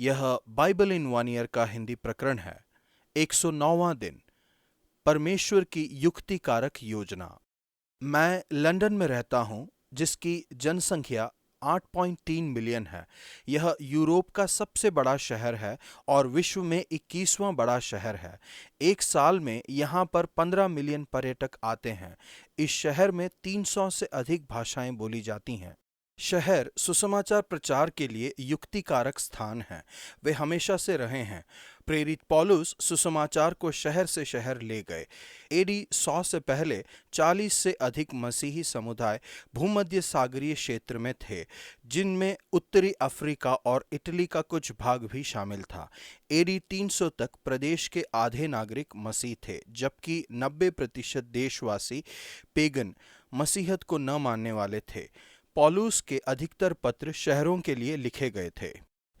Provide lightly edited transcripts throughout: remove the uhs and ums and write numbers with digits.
यह Bible in one year का हिंदी प्रकरण है। 109वां दिन, परमेश्वर की युक्तिकारक योजना। मैं लंदन में रहता हूं, जिसकी जनसंख्या 8.3 मिलियन है। यह यूरोप का सबसे बड़ा शहर है और विश्व में 21वां बड़ा शहर है। एक साल में यहाँ पर 15 मिलियन पर्यटक आते हैं। इस शहर में 300 से अधिक भाषाएं बोली जाती हैं। शहर सुसमाचार प्रचार के लिए युक्तिकारक स्थान है। वे हमेशा से रहे हैं। प्रेरित पौलुस सुसमाचार को शहर से शहर ले गए। एडी 100 से पहले 40 से अधिक मसीही समुदाय भूमध्य सागरीय क्षेत्र में थे, जिनमें उत्तरी अफ्रीका और इटली का कुछ भाग भी शामिल था। एडी 300 तक प्रदेश के आधे नागरिक मसीह थे, जबकि 90% देशवासी पेगन मसीहत को न मानने वाले थे। पौलुस के अधिकतर पत्र शहरों के लिए लिखे गए थे।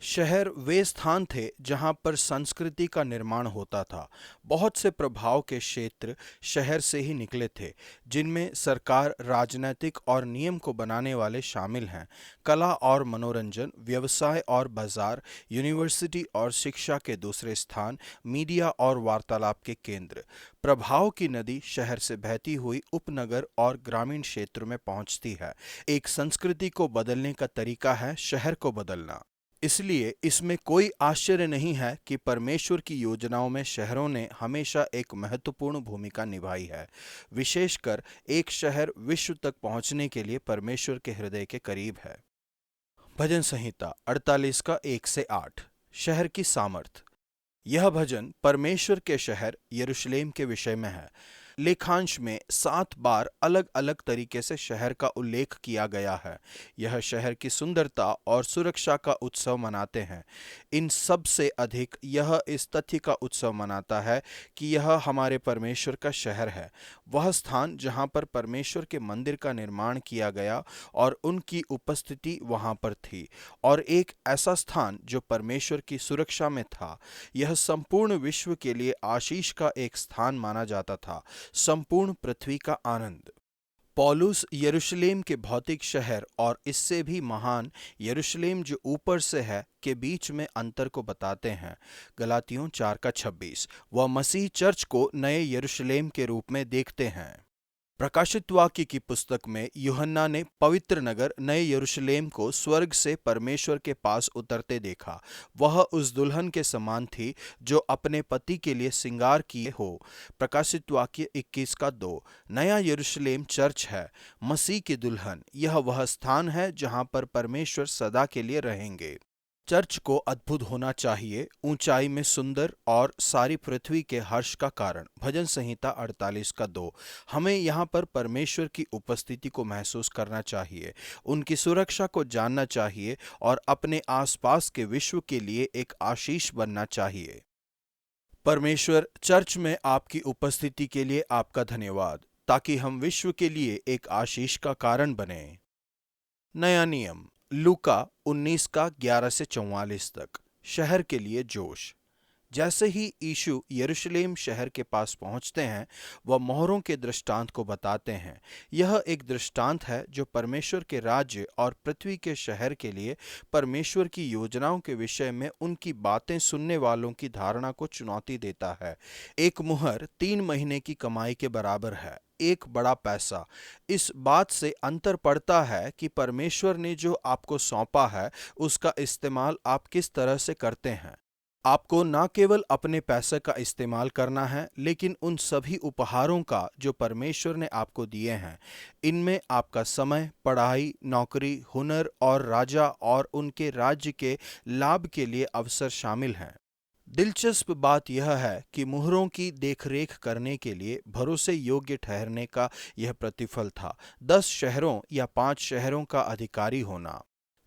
शहर वे स्थान थे जहां पर संस्कृति का निर्माण होता था। बहुत से प्रभाव के क्षेत्र शहर से ही निकले थे, जिनमें सरकार, राजनीतिक और नियम को बनाने वाले शामिल हैं। कला और मनोरंजन, व्यवसाय और बाजार, यूनिवर्सिटी और शिक्षा के दूसरे स्थान, मीडिया और वार्तालाप के केंद्र। प्रभाव की नदी शहर से बहती हुई उपनगर और ग्रामीण क्षेत्र में पहुंचती है। एक संस्कृति को बदलने का तरीका है शहर को बदलना। इसलिए इसमें कोई आश्चर्य नहीं है कि परमेश्वर की योजनाओं में शहरों ने हमेशा एक महत्वपूर्ण भूमिका निभाई है। विशेषकर एक शहर विश्व तक पहुंचने के लिए परमेश्वर के हृदय के करीब है। भजन संहिता 48 का 1 से 8। शहर की सामर्थ। यह भजन परमेश्वर के शहर यरूशलेम के विषय में है। लेखांश में 7 बार अलग अलग तरीके से शहर का उल्लेख किया गया है। यह शहर की सुंदरता और सुरक्षा का उत्सव मनाते हैं। इन सब से अधिक यह इस तथ्य का उत्सव मनाता है कि यह हमारे परमेश्वर का शहर है, वह स्थान जहां पर परमेश्वर के मंदिर का निर्माण किया गया और उनकी उपस्थिति वहां पर थी, और एक ऐसा स्थान जो परमेश्वर की सुरक्षा में था। यह संपूर्ण विश्व के लिए आशीष का एक स्थान माना जाता था, संपूर्ण पृथ्वी का आनंद। पौलुस यरूशलेम के भौतिक शहर और इससे भी महान यरूशलेम जो ऊपर से है के बीच में अंतर को बताते हैं। गलातियों 4 का 26। वह मसीह चर्च को नए यरूशलेम के रूप में देखते हैं। प्रकाशित वाक्य की पुस्तक में यूहन्ना ने पवित्र नगर नए यरूशलेम को स्वर्ग से परमेश्वर के पास उतरते देखा। वह उस दुल्हन के समान थी जो अपने पति के लिए श्रृंगार किए हो। प्रकाशित वाक्य 21 का 2। नया यरूशलेम चर्च है, मसीह की दुल्हन। यह वह स्थान है जहां पर परमेश्वर सदा के लिए रहेंगे। चर्च को अद्भुत होना चाहिए, ऊंचाई में सुंदर और सारी पृथ्वी के हर्ष का कारण। भजन संहिता 48 का 2। हमें यहाँ पर परमेश्वर की उपस्थिति को महसूस करना चाहिए, उनकी सुरक्षा को जानना चाहिए और अपने आसपास के विश्व के लिए एक आशीष बनना चाहिए। परमेश्वर, चर्च में आपकी उपस्थिति के लिए आपका धन्यवाद, ताकि हम विश्व के लिए एक आशीष का कारण बने। नया नियम लूका 19 का 11 से 44 तक। शहर के लिए जोश। जैसे ही यीशु यरूशलेम शहर के पास पहुंचते हैं, वह मोहरों के दृष्टांत को बताते हैं। यह एक दृष्टांत है जो परमेश्वर के राज्य और पृथ्वी के शहर के लिए परमेश्वर की योजनाओं के विषय में उनकी बातें सुनने वालों की धारणा को चुनौती देता है। एक मुहर 3 महीने की कमाई के बराबर है, एक बड़ा पैसा। इस बात से अंतर पड़ता है कि परमेश्वर ने जो आपको सौंपा है उसका इस्तेमाल आप किस तरह से करते हैं। आपको न केवल अपने पैसे का इस्तेमाल करना है, लेकिन उन सभी उपहारों का जो परमेश्वर ने आपको दिए हैं। इनमें आपका समय, पढ़ाई, नौकरी, हुनर और राजा और उनके राज्य के लाभ के लिए अवसर शामिल हैं। दिलचस्प बात यह है कि मुहरों की देखरेख करने के लिए भरोसे योग्य ठहरने का यह प्रतिफल था। 10 शहरों या 5 शहरों का अधिकारी होना।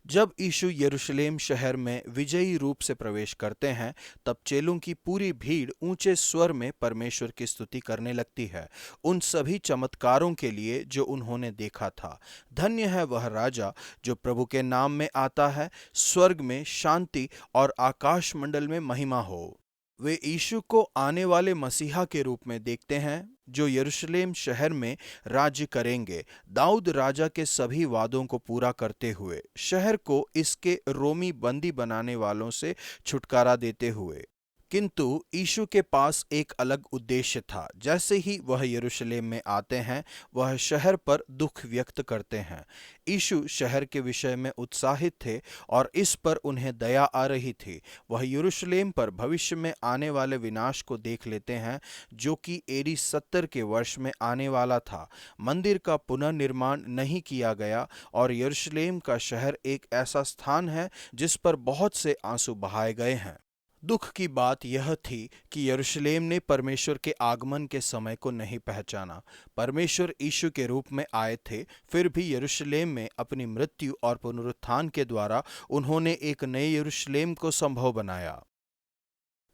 जब यीशु यरूशलेम शहर में विजयी रूप से प्रवेश करते हैं, तब चेलों की पूरी भीड़ ऊंचे स्वर में परमेश्वर की स्तुति करने लगती है, उन सभी चमत्कारों के लिए जो उन्होंने देखा था। धन्य है वह राजा जो प्रभु के नाम में आता है, स्वर्ग में शांति और आकाश मंडल में महिमा हो। वे यीशु को आने वाले मसीहा के रूप में देखते हैं, जो यरूशलेम शहर में राज्य करेंगे, दाऊद राजा के सभी वादों को पूरा करते हुए, शहर को इसके रोमी बंदी बनाने वालों से छुटकारा देते हुए। किंतु यीशु के पास एक अलग उद्देश्य था। जैसे ही वह यरूशलेम में आते हैं, वह शहर पर दुख व्यक्त करते हैं। यीशु शहर के विषय में उत्साहित थे और इस पर उन्हें दया आ रही थी। वह यरूशलेम पर भविष्य में आने वाले विनाश को देख लेते हैं, जो कि एडी 70 के वर्ष में आने वाला था। मंदिर का पुनर्निर्माण नहीं किया गया और यरूशलेम का शहर एक ऐसा स्थान है जिस पर बहुत से आंसू बहाए गए हैं। दुख की बात यह थी कि यरूशलेम ने परमेश्वर के आगमन के समय को नहीं पहचाना। परमेश्वर यीशु के रूप में आए थे, फिर भी यरूशलेम में अपनी मृत्यु और पुनरुत्थान के द्वारा उन्होंने एक नए यरूशलेम को संभव बनाया।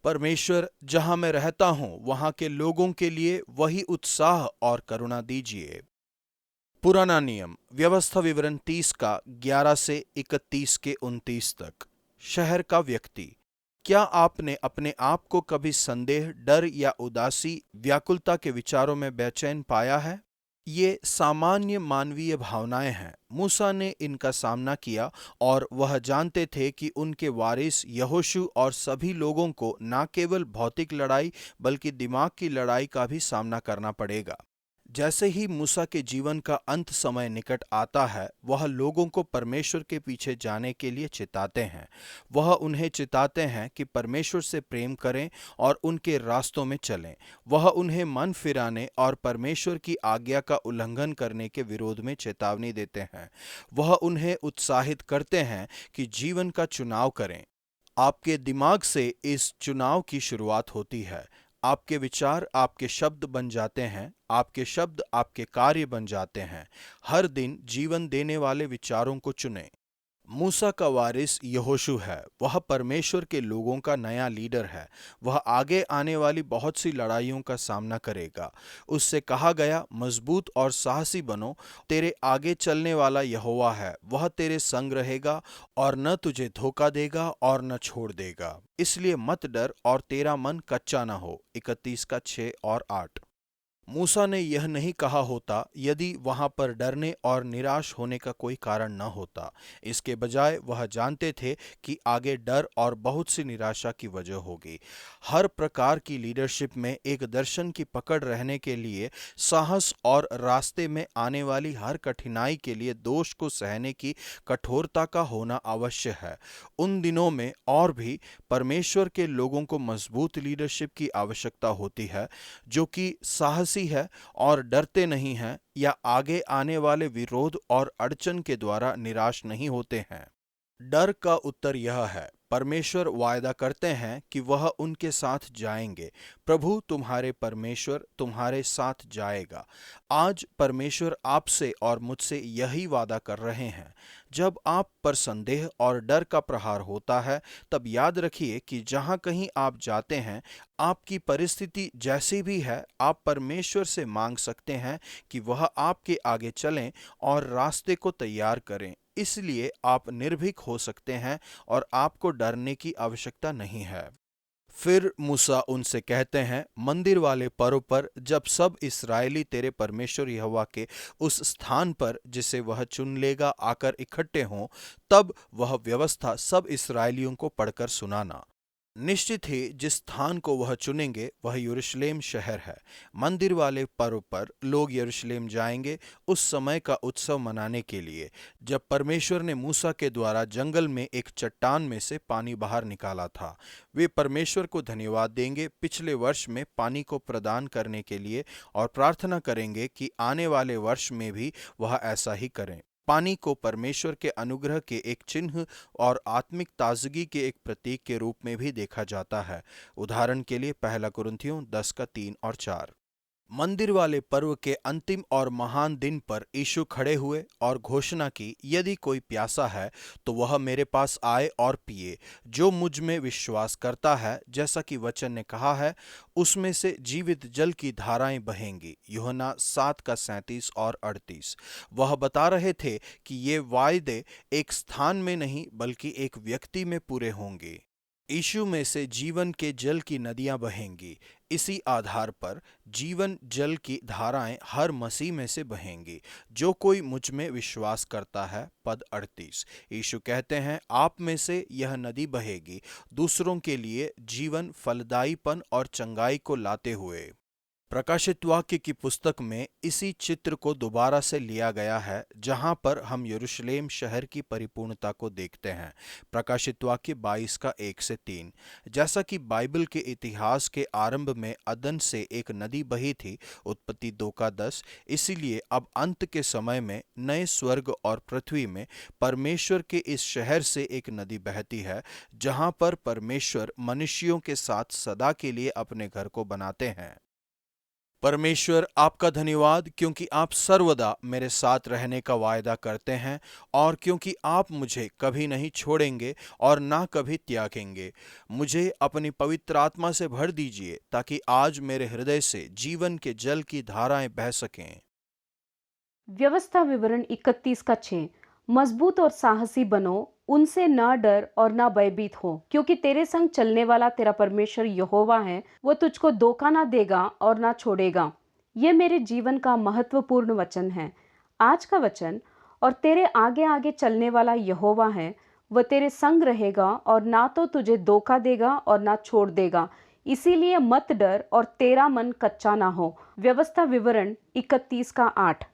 परमेश्वर, जहां मैं रहता हूं, वहां के लोगों के लिए वही उत्साह और करुणा दीजिए। पुराना नियम व्यवस्था विवरण 30 का 11 से 31 के 29 तक। शहर का व्यक्ति। क्या आपने अपने आप को कभी संदेह, डर या उदासी, व्याकुलता के विचारों में बेचैन पाया है? ये सामान्य मानवीय भावनाएं हैं। मूसा ने इनका सामना किया और वह जानते थे कि उनके वारिस यहोशू और सभी लोगों को न केवल भौतिक लड़ाई बल्कि दिमाग की लड़ाई का भी सामना करना पड़ेगा। जैसे ही मूसा के जीवन का अंत समय निकट आता है, वह लोगों को परमेश्वर के पीछे जाने के लिए चिताते हैं। वह उन्हें चिताते हैं कि परमेश्वर से प्रेम करें और उनके रास्तों में चलें। वह उन्हें मन फिराने और परमेश्वर की आज्ञा का उल्लंघन करने के विरोध में चेतावनी देते हैं। वह उन्हें उत्साहित करते हैं कि जीवन का चुनाव करें। आपके दिमाग से इस चुनाव की शुरुआत होती है। आपके विचार आपके शब्द बन जाते हैं, आपके शब्द आपके कार्य बन जाते हैं। हर दिन जीवन देने वाले विचारों को चुनें। मूसा का वारिस यहोशू है। वह परमेश्वर के लोगों का नया लीडर है। वह आगे आने वाली बहुत सी लड़ाइयों का सामना करेगा। उससे कहा गया, मजबूत और साहसी बनो, तेरे आगे चलने वाला यहोवा है। वह तेरे संग रहेगा और न तुझे धोखा देगा और न छोड़ देगा। इसलिए मत डर और तेरा मन कच्चा न हो। 31 का 6 और 8। मूसा ने यह नहीं कहा होता यदि वहां पर डरने और निराश होने का कोई कारण न होता। इसके बजाय वह जानते थे कि आगे डर और बहुत सी निराशा की वजह होगी। हर प्रकार की लीडरशिप में एक दर्शन की पकड़ रहने के लिए साहस और रास्ते में आने वाली हर कठिनाई के लिए दोष को सहने की कठोरता का होना आवश्यक है। उन दिनों में और भी परमेश्वर के लोगों को मजबूत लीडरशिप की आवश्यकता होती है, जो कि साहसी है और डरते नहीं हैं या आगे आने वाले विरोध और अड़चन के द्वारा निराश नहीं होते हैं। डर का उत्तर यह है, परमेश्वर वायदा करते हैं कि वह उनके साथ जाएंगे। प्रभु तुम्हारे परमेश्वर तुम्हारे साथ जाएगा। आज परमेश्वर आपसे और मुझसे यही वादा कर रहे हैं। जब आप पर संदेह और डर का प्रहार होता है, तब याद रखिए कि जहां कहीं आप जाते हैं, आपकी परिस्थिति जैसी भी है, आप परमेश्वर से मांग सकते हैं कि वह आपके आगे चलें और रास्ते को तैयार करें। इसलिए आप निर्भीक हो सकते हैं और आपको डरने की आवश्यकता नहीं है। फिर मूसा उनसे कहते हैं, मंदिर वाले पर्व पर जब सब इस्राएली तेरे परमेश्वर यहोवा के उस स्थान पर जिसे वह चुन लेगा आकर इकट्ठे हों, तब वह व्यवस्था सब इस्राएलियों को पढ़कर सुनाना। निश्चित ही जिस स्थान को वह चुनेंगे वह यरूशलेम शहर है। मंदिर वाले पर्व पर लोग यरूशलेम जाएंगे उस समय का उत्सव मनाने के लिए, जब परमेश्वर ने मूसा के द्वारा जंगल में एक चट्टान में से पानी बाहर निकाला था। वे परमेश्वर को धन्यवाद देंगे पिछले वर्ष में पानी को प्रदान करने के लिए और प्रार्थना करेंगे कि आने वाले वर्ष में भी वह ऐसा ही करें। पानी को परमेश्वर के अनुग्रह के एक चिन्ह और आत्मिक ताजगी के एक प्रतीक के रूप में भी देखा जाता है। उदाहरण के लिए 1 कुरिन्थियों 10 का 3 और 4। मंदिर वाले पर्व के अंतिम और महान दिन पर यीशु खड़े हुए और घोषणा की, यदि कोई प्यासा है तो वह मेरे पास आए और पिए। जो मुझ में विश्वास करता है, जैसा कि वचन ने कहा है, उसमें से जीवित जल की धाराएं बहेंगी। यूहन्ना 7 का 37 और 38। वह बता रहे थे कि ये वायदे एक स्थान में नहीं बल्कि एक व्यक्ति में पूरे होंगे। यीशु में से जीवन के जल की नदियां बहेंगी। इसी आधार पर जीवन जल की धाराएं हर मसीह में से बहेंगी, जो कोई मुझ में विश्वास करता है। पद 38। यीशु कहते हैं, आप में से यह नदी बहेगी, दूसरों के लिए जीवन, फलदायीपन और चंगाई को लाते हुए। प्रकाशित वाक्य की पुस्तक में इसी चित्र को दोबारा से लिया गया है, जहां पर हम यरूशलेम शहर की परिपूर्णता को देखते हैं। प्रकाशित वाक्य 22 का 1 से 3। जैसा कि बाइबल के इतिहास के आरंभ में अदन से एक नदी बही थी, उत्पत्ति 2 का 10, इसीलिए अब अंत के समय में नए स्वर्ग और पृथ्वी में परमेश्वर के इस शहर से एक नदी बहती है, जहां पर परमेश्वर मनुष्यों के साथ सदा के लिए अपने घर को बनाते हैं। परमेश्वर आपका धन्यवाद, क्योंकि आप सर्वदा मेरे साथ रहने का वायदा करते हैं और क्योंकि आप मुझे कभी नहीं छोड़ेंगे और ना कभी त्यागेंगे। मुझे अपनी पवित्र आत्मा से भर दीजिए ताकि आज मेरे हृदय से जीवन के जल की धाराएं बह सकें। व्यवस्था विवरण 31 का 6। मजबूत और साहसी बनो, उनसे न डर और न भयभीत हो, क्योंकि तेरे संग चलने वाला तेरा परमेश्वर यहोवा है। वो तुझको धोखा ना देगा और ना छोड़ेगा। ये मेरे जीवन का महत्वपूर्ण वचन है। आज का वचन, और तेरे आगे आगे चलने वाला यहोवा है, वह तेरे संग रहेगा और ना तो तुझे धोखा देगा और ना छोड़ देगा। इसीलिए मत डर और तेरा मन कच्चा ना हो। व्यवस्था विवरण 31 का 8।